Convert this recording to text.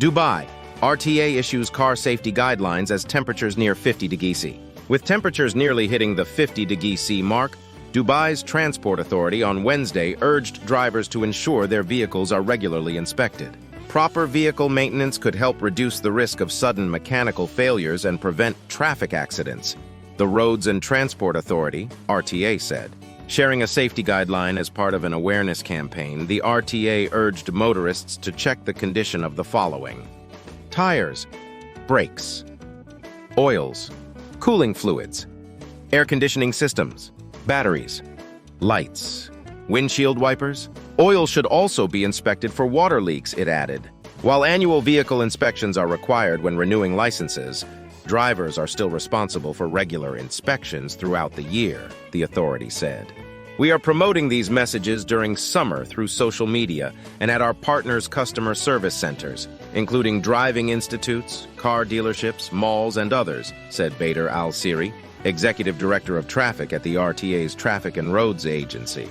Dubai. RTA issues car safety guidelines as temperatures near 50 degrees C. With temperatures nearly hitting the 50 degrees C mark, Dubai's Transport Authority on Wednesday urged drivers to ensure their vehicles are regularly inspected. Proper vehicle maintenance could help reduce the risk of sudden mechanical failures and prevent traffic accidents, the Roads and Transport Authority, RTA, said. Sharing a safety guideline as part of an awareness campaign, the RTA urged motorists to check the condition of the following: tires, brakes, oils, cooling fluids, air conditioning systems, batteries, lights, windshield wipers. Oil should also be inspected for water leaks, it added. While annual vehicle inspections are required when renewing licenses, drivers are still responsible for regular inspections throughout the year, the authority said. We are promoting these messages during summer through social media and at our partners' customer service centers, including driving institutes, car dealerships, malls, and others, said Bader Al-Siri, Executive Director of Traffic at the RTA's Traffic and Roads Agency.